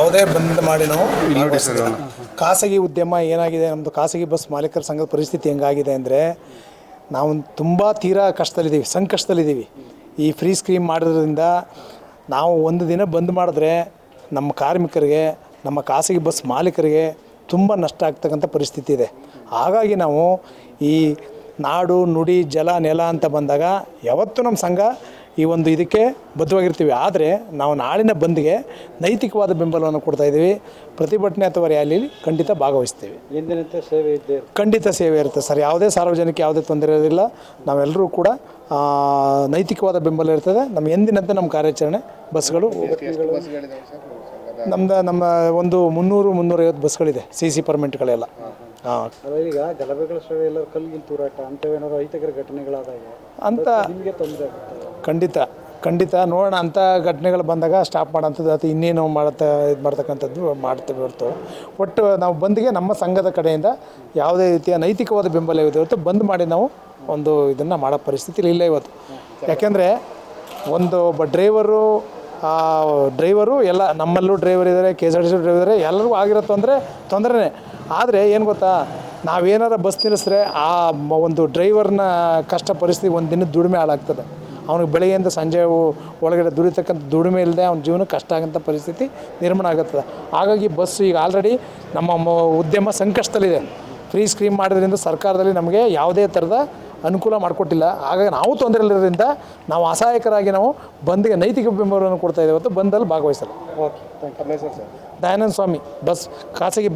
ಯಾವುದೇ ಬಂದ್ ಮಾಡಿ ನಾವು ಖಾಸಗಿ ಉದ್ಯಮ ಏನಾಗಿದೆ, ನಮ್ಮದು ಖಾಸಗಿ ಬಸ್ ಮಾಲೀಕರ ಸಂಘದ ಪರಿಸ್ಥಿತಿ ಹೆಂಗಾಗಿದೆ ಅಂದರೆ, ನಾವು ತುಂಬ ತೀರಾ ಕಷ್ಟದಲ್ಲಿದ್ದೀವಿ, ಸಂಕಷ್ಟದಲ್ಲಿದ್ದೀವಿ. ಈ ಫ್ರೀ ಸ್ಕೀಮ್ ಮಾಡೋದ್ರಿಂದ ನಾವು ಒಂದು ದಿನ ಬಂದ್ ಮಾಡಿದ್ರೆ ನಮ್ಮ ಕಾರ್ಮಿಕರಿಗೆ, ನಮ್ಮ ಖಾಸಗಿ ಬಸ್ ಮಾಲೀಕರಿಗೆ ತುಂಬ ನಷ್ಟ ಆಗ್ತಕ್ಕಂಥ ಪರಿಸ್ಥಿತಿ ಇದೆ. ಹಾಗಾಗಿ ನಾವು ಈ ನಾಡು ನುಡಿ ಜಲ ನೆಲ ಅಂತ ಬಂದಾಗ ಯಾವತ್ತೂ ನಮ್ಮ ಸಂಘ ಈ ಒಂದು ಇದಕ್ಕೆ ಬದ್ಧವಾಗಿರ್ತೀವಿ. ಆದರೆ ನಾವು ನಾಳಿನ ಬಂದ್ಗೆ ನೈತಿಕವಾದ ಬೆಂಬಲವನ್ನು ಕೊಡ್ತಾಯಿದ್ದೀವಿ. ಪ್ರತಿಭಟನೆ ಅಥವಾ ರ್ಯಾಲಿಯಲ್ಲಿ ಖಂಡಿತ ಭಾಗವಹಿಸ್ತೀವಿ. ಎಂದಿನಂತೆ ಸೇವೆ ಇದ್ದೇ ಖಂಡಿತ ಸೇವೆ ಇರುತ್ತೆ ಸರ್. ಯಾವುದೇ ಸಾರ್ವಜನಿಕ ಯಾವುದೇ ತೊಂದರೆ ಇರೋದಿಲ್ಲ. ನಾವೆಲ್ಲರೂ ಕೂಡ ನೈತಿಕವಾದ ಬೆಂಬಲ ಇರ್ತದೆ. ನಮ್ಮ ಎಂದಿನಂತೆ ನಮ್ಮ ಕಾರ್ಯಾಚರಣೆ ಬಸ್ಗಳು ನಮ್ಮ ಒಂದು 300-350 ಬಸ್ಗಳಿದೆ, CC ಪರ್ಮಿಟ್ಗಳೆಲ್ಲ. ಈಗ ಗಲಭೆಗಳ ಸೇವೆ ಎಲ್ಲ ಕಲ್ಲಿನ ತೂರಾಟ ಅಂಥವೇನಾದ್ರು ಅಹಿತಕರ ಘಟನೆಗಳಾದಾಗ ಅಂತ ನಿಮಗೆ ತೊಂದರೆ ಆಗುತ್ತೆ? ಖಂಡಿತ ನೋಡೋಣ. ಅಂಥ ಘಟನೆಗಳು ಬಂದಾಗ ಸ್ಟಾಪ್ ಮಾಡೋಂಥದ್ದು ಅಥವಾ ಇನ್ನೇನು ಇದು ಮಾಡ್ತಕ್ಕಂಥದ್ದು ಮಾಡ್ತೇವೆ ಹೊರತು, ಒಟ್ಟು ನಾವು ಬಂದ್ಗೆ ನಮ್ಮ ಸಂಘದ ಕಡೆಯಿಂದ ಯಾವುದೇ ರೀತಿಯ ನೈತಿಕವಾದ ಬೆಂಬಲ ಇದೆ ಹೊರತು ಬಂದ್ ಮಾಡಿ ನಾವು ಒಂದು ಇದನ್ನು ಮಾಡೋ ಪರಿಸ್ಥಿತಿ ಇಲ್ಲ ಇವತ್ತು. ಯಾಕೆಂದರೆ ಒಬ್ಬ ಡ್ರೈವರು ಎಲ್ಲ ನಮ್ಮಲ್ಲೂ ಡ್ರೈವರ್ ಇದ್ದಾರೆ, KSRTC ಡ್ರೈವರ್ ಇದ್ದಾರೆ, ಎಲ್ಲರಿಗೂ ಆಗಿರೋ ತೊಂದರೆನೇ. ಆದರೆ ಏನು ಗೊತ್ತಾ, ನಾವೇನಾರ ಬಸ್ ನಿಲ್ಲಿಸಿದ್ರೆ ಆ ಒಂದು ಡ್ರೈವರ್ನ ಕಷ್ಟ ಪರಿಸ್ಥಿತಿ ಒಂದು ದಿನದ ದುಡಿಮೆ ಹಾಳಾಗ್ತದೆ. ಅವ್ನಿಗೆ ಬೆಳಗ್ಗೆಯಿಂದ ಸಂಜೆ ಒಳಗಡೆ ದುಡಿತಕ್ಕಂಥ ದುಡಿಮೆ ಇಲ್ಲದೆ ಅವ್ನ ಜೀವನಕ್ಕೆ ಕಷ್ಟ ಆಗೋಂಥ ಪರಿಸ್ಥಿತಿ ನಿರ್ಮಾಣ ಆಗುತ್ತದೆ. ಹಾಗಾಗಿ ಬಸ್ಸು ಈಗ ಆಲ್ರೆಡಿ ನಮ್ಮ ಉದ್ಯಮ ಸಂಕಷ್ಟದಲ್ಲಿದೆ. ಫ್ರೀ ಸ್ಕೀಮ್ ಮಾಡೋದ್ರಿಂದ ಸರ್ಕಾರದಲ್ಲಿ ನಮಗೆ ಯಾವುದೇ ಥರದ ಅನುಕೂಲ ಮಾಡಿಕೊಟ್ಟಿಲ್ಲ. ಹಾಗಾಗಿ ನಾವು ತೊಂದರೆಯಲ್ಲಿರೋದ್ರಿಂದ ನಾವು ಅಸಹಾಯಕರಾಗಿ ನಾವು ಬಂದ್ಗೆ ನೈತಿಕ ಬೆಂಬಲವನ್ನು ಕೊಡ್ತಾಯಿದ್ದೇವೆ ಹೊತ್ತು ಬಂದಲ್ಲಿ ಭಾಗವಹಿಸಲ್ಲ. Okay, thank you. Dayananda Swami, bus ಖಾಸಗಿ